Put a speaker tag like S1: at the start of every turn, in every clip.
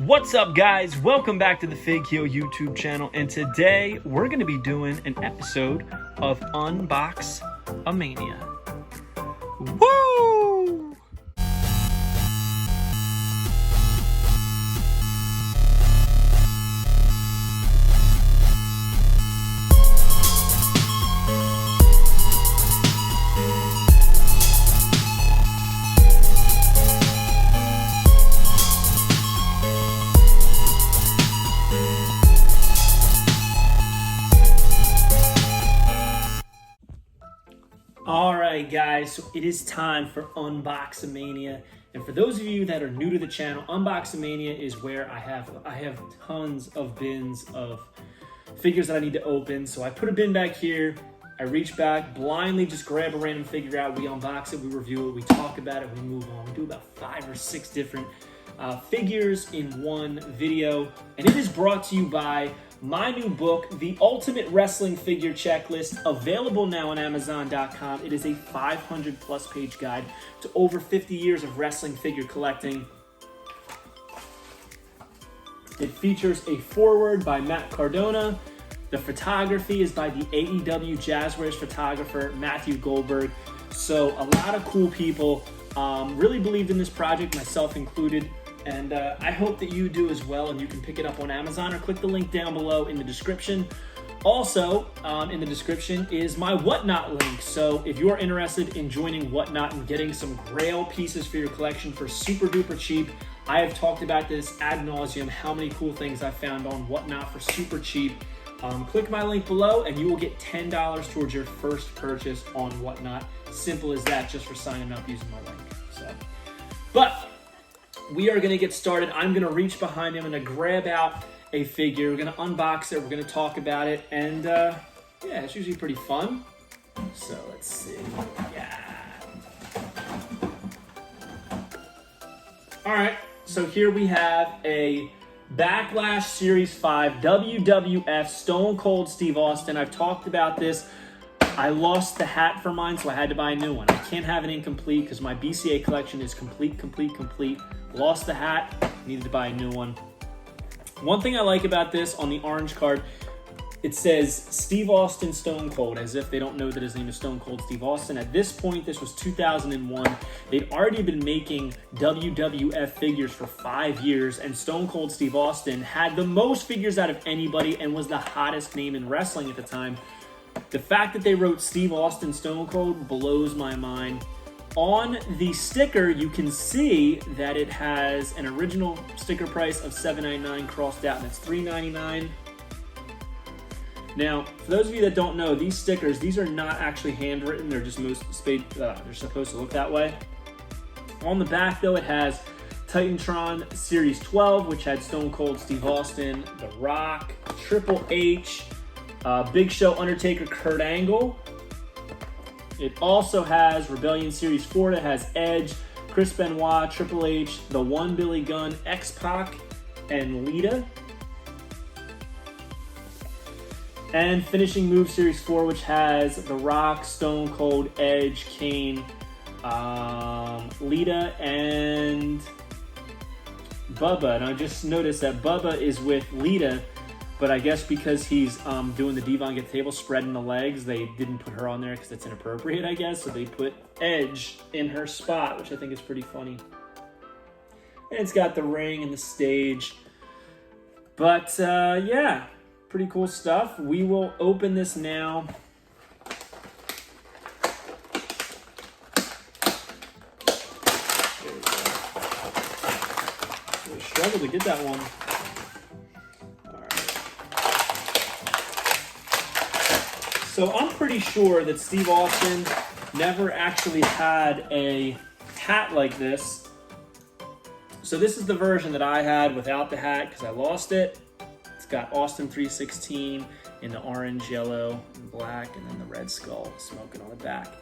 S1: What's up, guys? Welcome back to the Fig Heel YouTube channel, and today we're going to be doing an episode of UNBOXAMANIA. Woo! Alright guys, so it is time for UNBOXAMANIA, and for those of you that are new to the channel, UNBOXAMANIA is where I have tons of bins of figures that I need to open. So I put a bin back here, I reach back, blindly just grab a random figure out, we unbox it, we review it, we talk about it, we move on. We do about 5 or 6 different figures in one video, and it is brought to you by my new book, The Ultimate Wrestling Figure Checklist, available now on Amazon.com. It is a 500+ page guide to over 50 years of wrestling figure collecting. It features a foreword by Matt Cardona. The photography is by the AEW Jazzwares photographer, Matthew Goldberg. So a lot of cool people really believed in this project, myself included. And I hope that you do as well, and you can pick it up on Amazon or click the link down below in the description. Also, in the description is my Whatnot link. So if you're interested in joining Whatnot and getting some grail pieces for your collection for super duper cheap, I have talked about this ad nauseum, how many cool things I found on Whatnot for super cheap. Click my link below and you will get $10 towards your first purchase on Whatnot. Simple as that, just for signing up using my link. But we are going to get started. I'm going to reach behind him. I'm going to grab out a figure. We're going to unbox it. We're going to talk about it. And yeah, it's usually pretty fun. So let's see. Yeah. All right. So here we have a Backlash Series 5 WWF Stone Cold Steve Austin. I've talked about this. I lost the hat for mine, so I had to buy a new one. I can't have it incomplete because my BCA collection is complete. Lost the hat, needed to buy a new one. One thing I like about this, on the orange card, it says Steve Austin Stone Cold, as if they don't know that his name is Stone Cold Steve Austin. At this point, this was 2001. They'd already been making WWF figures for 5 years, and Stone Cold Steve Austin had the most figures out of anybody and was the hottest name in wrestling at the time. The fact that they wrote Steve Austin Stone Cold blows my mind. On the sticker, you can see that it has an original sticker price of $7.99 crossed out, and it's $3.99. Now, for those of you that don't know, these stickers, these are not actually handwritten. They're just they're supposed to look that way. On the back, though, it has Titantron Series 12, which had Stone Cold Steve Austin, The Rock, Triple H, Big Show, Undertaker, Kurt Angle. It also has Rebellion Series 4 that has Edge, Chris Benoit, Triple H, The One Billy Gunn, X-Pac, and Lita. And Finishing Move Series 4, which has The Rock, Stone Cold, Edge, Kane, Lita, and Bubba. And I just noticed that Bubba is with Lita, but I guess because he's doing the Devon Get Table, spreading the legs, they didn't put her on there because it's inappropriate, I guess. So they put Edge in her spot, which I think is pretty funny. And it's got the ring and the stage. But yeah, pretty cool stuff. We will open this now. There we go. Really struggled to get that one. So I'm pretty sure that Steve Austin never actually had a hat like this. So this is the version that I had without the hat because I lost it. It's got Austin 316 in the orange, yellow, and black, and then the red skull smoking on the back.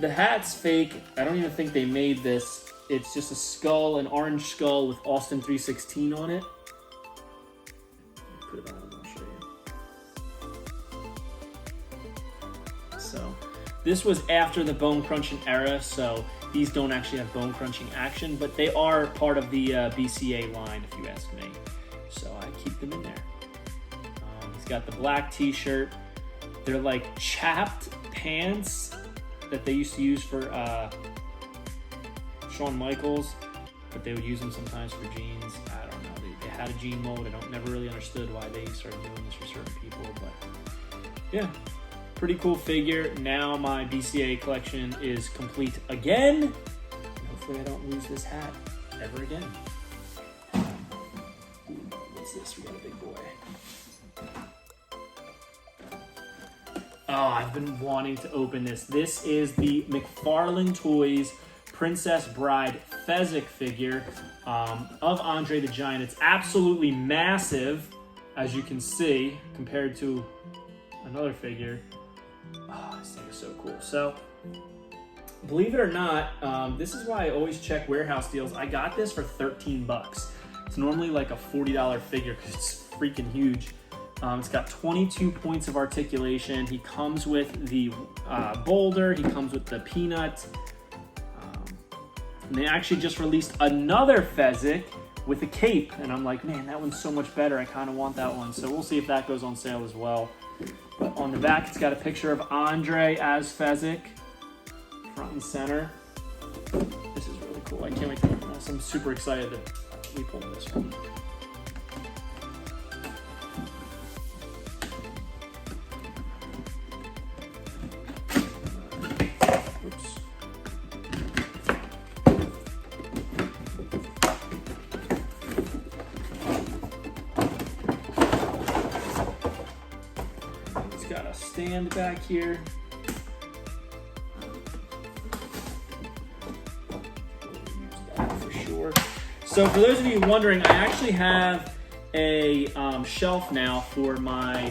S1: The hat's fake. I don't even think they made this. It's just a skull, an orange skull with Austin 316 on it. Put it on. So this was after the bone crunching era, so These don't actually have bone crunching action, but they are part of the BCA line, if you ask me. So I keep them in there. He's got the black t-shirt. They're like chapped pants that they used to use for Shawn Michaels, but they would use them sometimes for jeans. I don't know. They had a jean mold. Never really understood why they started doing this for certain people, but yeah, pretty cool figure. Now my BCA collection is complete again. And hopefully I don't lose this hat ever again. Ooh, what's this? We got a big boy. Oh, I've been wanting to open this. This is the McFarlane Toys Princess Bride Fezzik figure of Andre the Giant. It's absolutely massive, as you can see, compared to another figure. Oh, this thing is so cool. So, believe it or not, this is why I always check warehouse deals. I got this for 13 bucks. It's normally like a $40 figure because it's freaking huge. It's got 22 points of articulation. He comes with the boulder. He comes with the peanut. And they actually just released another Fezzik with a cape. And I'm like, man, that one's so much better. I kind of want that one. So we'll see if that goes on sale as well. But on the back, it's got a picture of Andre as Fezzik, front and center. This is really cool. I can't wait to open this. I'm super excited that we pulled this one. Got a stand back here. Use that for sure. So for those of you wondering, I actually have a shelf now for my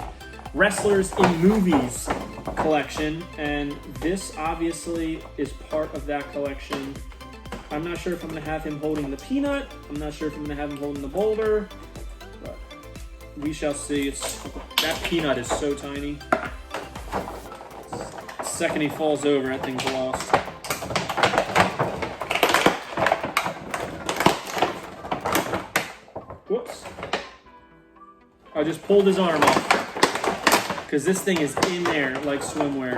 S1: Wrestlers in Movies collection, and this obviously is part of that collection. I'm not sure if I'm going to have him holding the peanut. I'm not sure if I'm going to have him holding the boulder. We shall see. That peanut is so tiny. The second he falls over, that thing's lost. Whoops. I just pulled his arm off because this thing is in there like swimwear.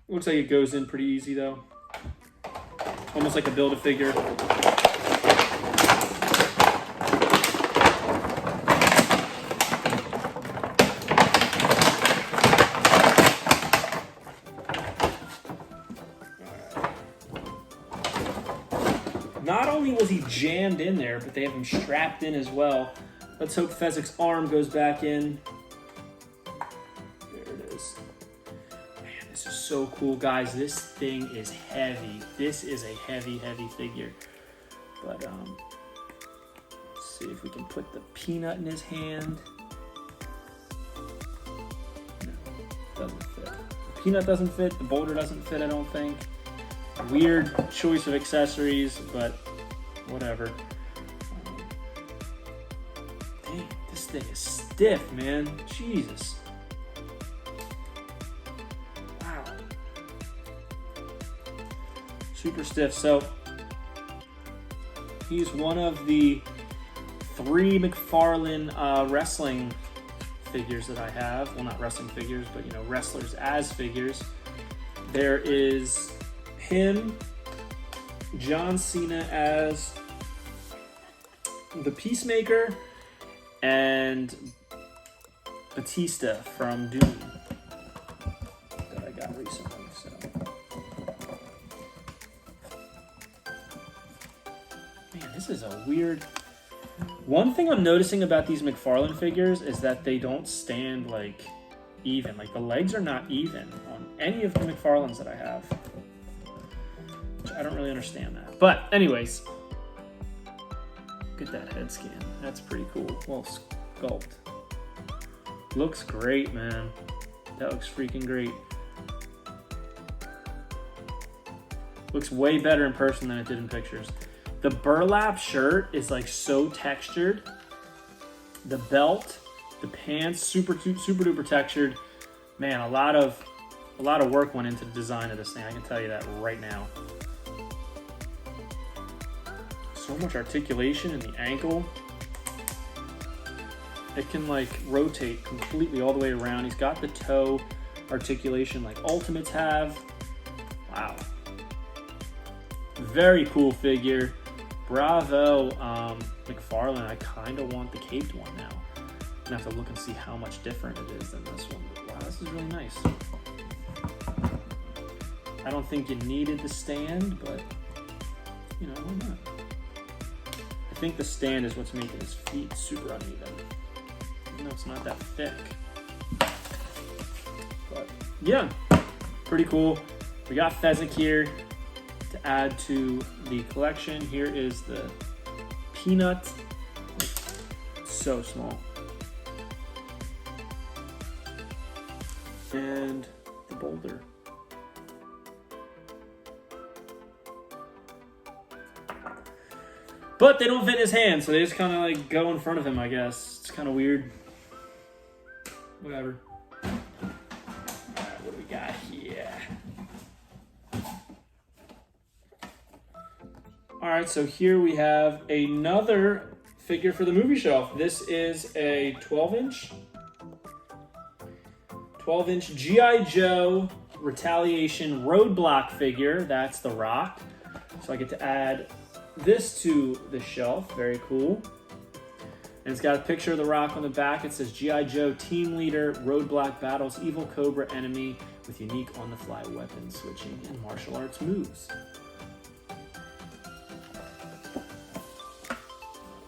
S1: Looks like it goes in pretty easy though. Almost like a Build-A-Figure. Not only was he jammed in there, but they have him strapped in as well. Let's hope Fezzik's arm goes back in. There it is. Man, this is so cool, guys. This thing is heavy. This is a heavy, heavy figure. But, let's see if we can put the peanut in his hand. No, doesn't fit. The peanut doesn't fit. The boulder doesn't fit, I don't think. Weird choice of accessories, but whatever. Dang, this thing is stiff, man. Jesus. Wow. Super stiff. So, he's one of the 3 McFarlane wrestling figures that I have. Well, not wrestling figures, but, you know, wrestlers as figures. There is him, John Cena as the Peacemaker, and Batista from Doom that I got recently. So, man, this is a weird. One thing I'm noticing about these McFarlane figures is that they don't stand like even. Like the legs are not even on any of the McFarlanes that I have. I don't really understand that. But anyways, look at that head scan. That's pretty cool. Well, sculpt. Looks great, man. That looks freaking great. Looks way better in person than it did in pictures. The burlap shirt is like so textured. The belt, the pants, super duper textured. Man, a lot of A lot of work went into the design of this thing, I can tell you that right now. So much articulation in the ankle. It can like rotate completely all the way around. He's got the toe articulation like Ultimates have. Wow. Very cool figure. Bravo, McFarlane. I kind of want the caped one now. I'm gonna have to look and see how much different it is than this one. But wow, this is really nice. I don't think you needed the stand, but you know, why not? I think the stand is what's making his feet super uneven. Even though it's not that thick. But yeah, pretty cool. We got Fezzik here to add to the collection. Here is the Peanut. So small. And the Boulder. But they don't fit in his hand, so they just kind of like go in front of him, I guess. It's kind of weird. Whatever. Alright, what do we got here? Alright, so here we have another figure for the movie shelf. This is a 12-inch. 12-inch G.I. Joe Retaliation Roadblock figure. That's The Rock. So I get to add this to the shelf. Very cool. And it's got a picture of The Rock on the back. It says G.I. Joe Team Leader Roadblock battles evil Cobra enemy with unique on-the-fly weapon switching and martial arts moves.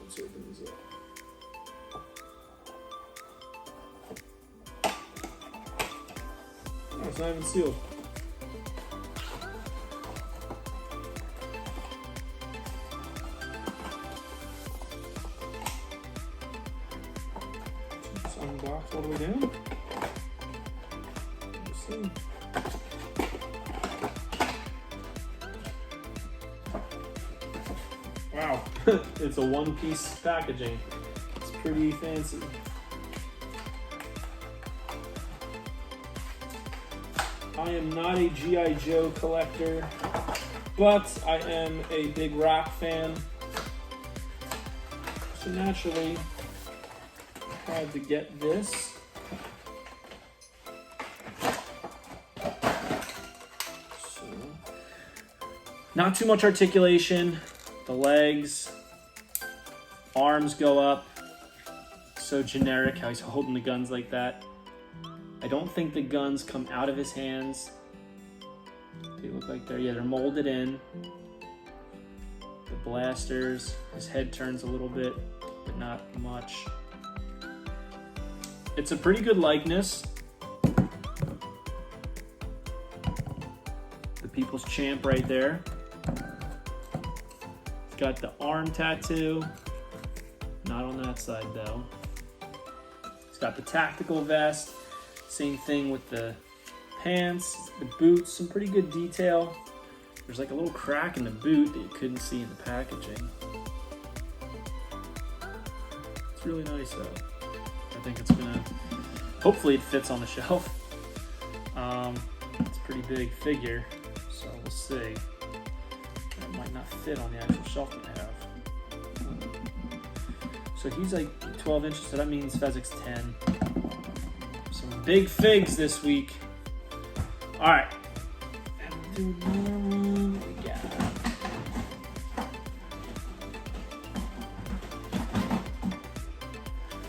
S1: Let's open this up. Oh, it's not even sealed. Unbox all the way down. Let's see. Wow, it's a one-piece packaging. It's pretty fancy. I am not a G.I. Joe collector, but I am a big Rock fan. So naturally, had to get this. So, not too much articulation. The legs, arms go up. So generic how he's holding the guns like that. I don't think the guns come out of his hands. They look like they're molded in. The blasters, his head turns a little bit, but not much. It's a pretty good likeness. The People's Champ right there. It's got the arm tattoo. Not on that side though. It's got the tactical vest. Same thing with the pants, the boots, some pretty good detail. There's like a little crack in the boot that you couldn't see in the packaging. It's really nice though. I think it's gonna, hopefully it fits on the shelf. It's a pretty big figure, so we'll see. It might not fit on the actual shelf that I have. So he's like 12 inches, so that means Fezzik's 10. Some big figs this week. All right.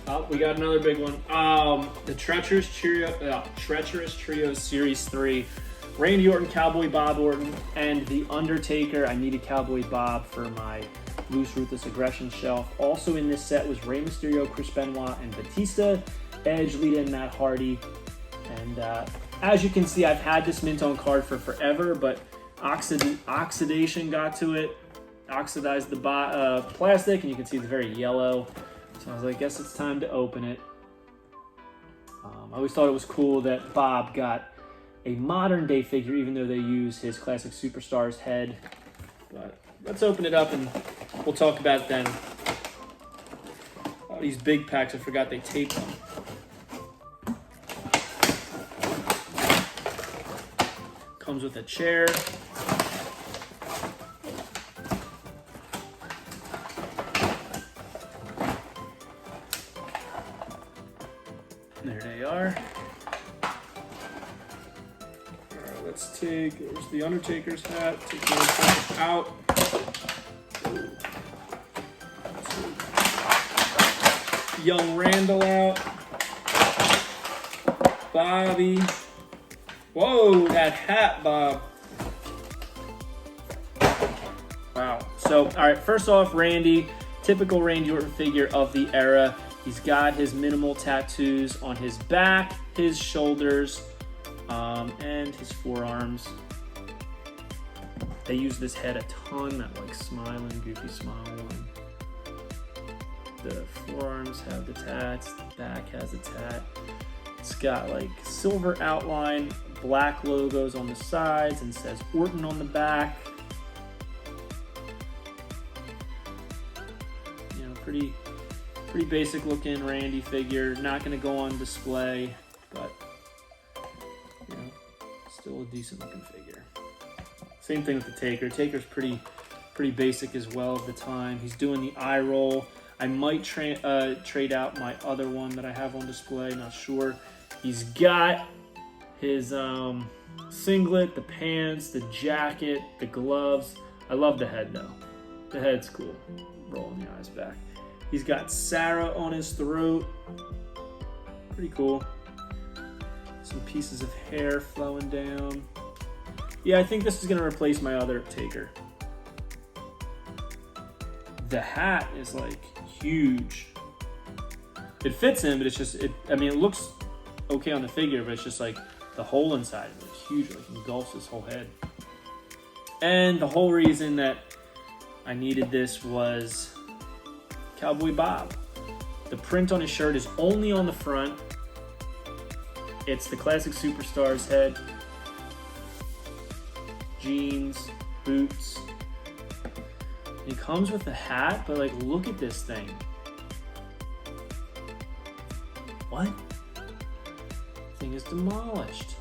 S1: Oh, we got another big one. The Treacherous Trio Series 3. Randy Orton, Cowboy Bob Orton, and The Undertaker. I needed Cowboy Bob for my Loose Ruthless Aggression shelf. Also in this set was Rey Mysterio, Chris Benoit, and Batista, Edge, Lita, and Matt Hardy. And as you can see, I've had this mint on card for forever, but oxidation got to it, oxidized the plastic, and you can see it's very yellow. So I was like, I guess it's time to open it. I always thought it was cool that Bob got a modern day figure, even though they use his classic Superstars head. But let's open it up and we'll talk about it then. Oh, these big packs, I forgot they taped them. comes with a chair. There they are. Alright, let's take, there's the Undertaker's hat. Take the Undertaker's out. Young Randall out. Bobby. Whoa, that hat, Bob. Wow. So, all right, first off, Randy. Typical Randy Orton figure of the era. He's got his minimal tattoos on his back, his shoulders, and his forearms. They use this head a ton, that like smiling, goofy smile one. The forearms have the tats, the back has a tat. It's got like silver outline, black logos on the sides, and says Orton on the back. You know, pretty basic looking Randy figure. Not gonna go on display, but you know, still a decent looking figure. Same thing with the Taker. Taker's pretty basic as well of the time. He's doing the eye roll. I might trade out my other one that I have on display, not sure. He's got his singlet, the pants, the jacket, the gloves. I love the head though. The head's cool. Rolling the eyes back. He's got Sarah on his throat. Pretty cool. Some pieces of hair flowing down. Yeah, I think this is gonna replace my other Taker. The hat is like huge. It fits him, but it's just, I mean, it looks okay on the figure, but it's just like the hole inside of it is huge, like engulfs his whole head. And the whole reason that I needed this was Cowboy Bob. The print on his shirt is only on the front. It's the classic Superstars head. Jeans, boots. It comes with a hat, but like, look at this thing. What? The thing is demolished.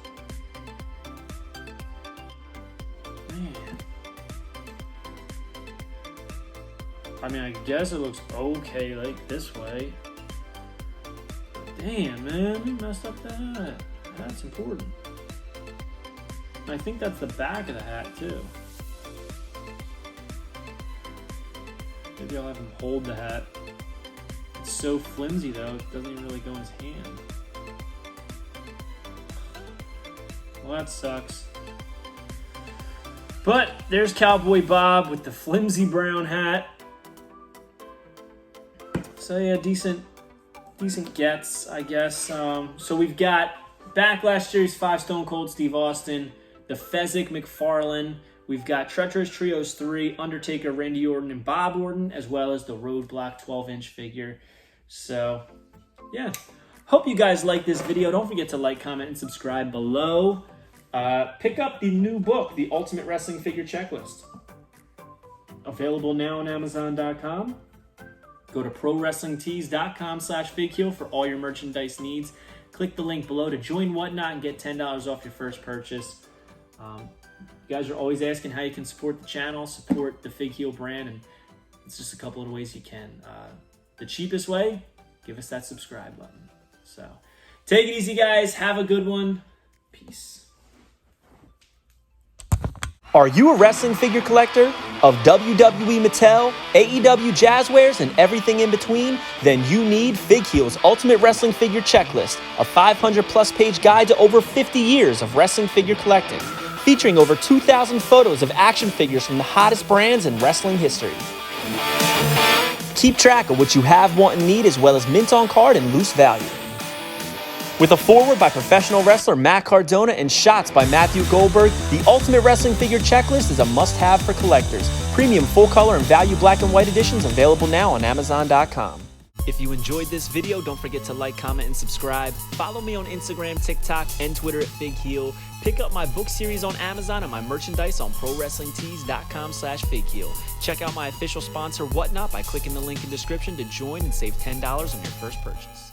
S1: Man. I mean, I guess it looks okay like this way. Damn, man, we messed up the hat. That's important. And I think that's the back of the hat, too. Maybe I'll have him hold the hat. It's so flimsy though, it doesn't even really go in his hand. Well, that sucks. But there's Cowboy Bob with the flimsy brown hat. So yeah, decent gets, I guess. So we've got Backlash Series 5 Stone Cold Steve Austin, the Fezzik McFarlane. We've got Treacherous Trios 3, Undertaker, Randy Orton, and Bob Orton, as well as the Roadblock 12-inch figure. So, yeah. Hope you guys like this video. Don't forget to like, comment, and subscribe below. Pick up the new book, The Ultimate Wrestling Figure Checklist. Available now on Amazon.com. Go to ProWrestlingTees.com/FigHeal for all your merchandise needs. Click the link below to join Whatnot and get $10 off your first purchase. You guys are always asking how you can support the channel, support the Fig Heel brand, and it's just a couple of ways you can. The cheapest way, give us that subscribe button. So, take it easy, guys. Have a good one. Peace.
S2: Are you a wrestling figure collector of WWE Mattel, AEW Jazzwares, and everything in between? Then you need Fig Heel's Ultimate Wrestling Figure Checklist, a 500-plus page guide to over 50 years of wrestling figure collecting, featuring over 2,000 photos of action figures from the hottest brands in wrestling history. Keep track of what you have, want, and need, as well as mint on card and loose value. With a foreword by professional wrestler Matt Cardona and shots by Matthew Goldberg, the Ultimate Wrestling Figure Checklist is a must-have for collectors. Premium full-color and value black and white editions available now on Amazon.com. If you enjoyed this video, don't forget to like, comment, and subscribe. Follow me on Instagram, TikTok, and Twitter at FigHeel. Pick up my book series on Amazon and my merchandise on ProWrestlingTees.com/FigHeel. Check out my official sponsor, Whatnot, by clicking the link in the description to join and save $10 on your first purchase.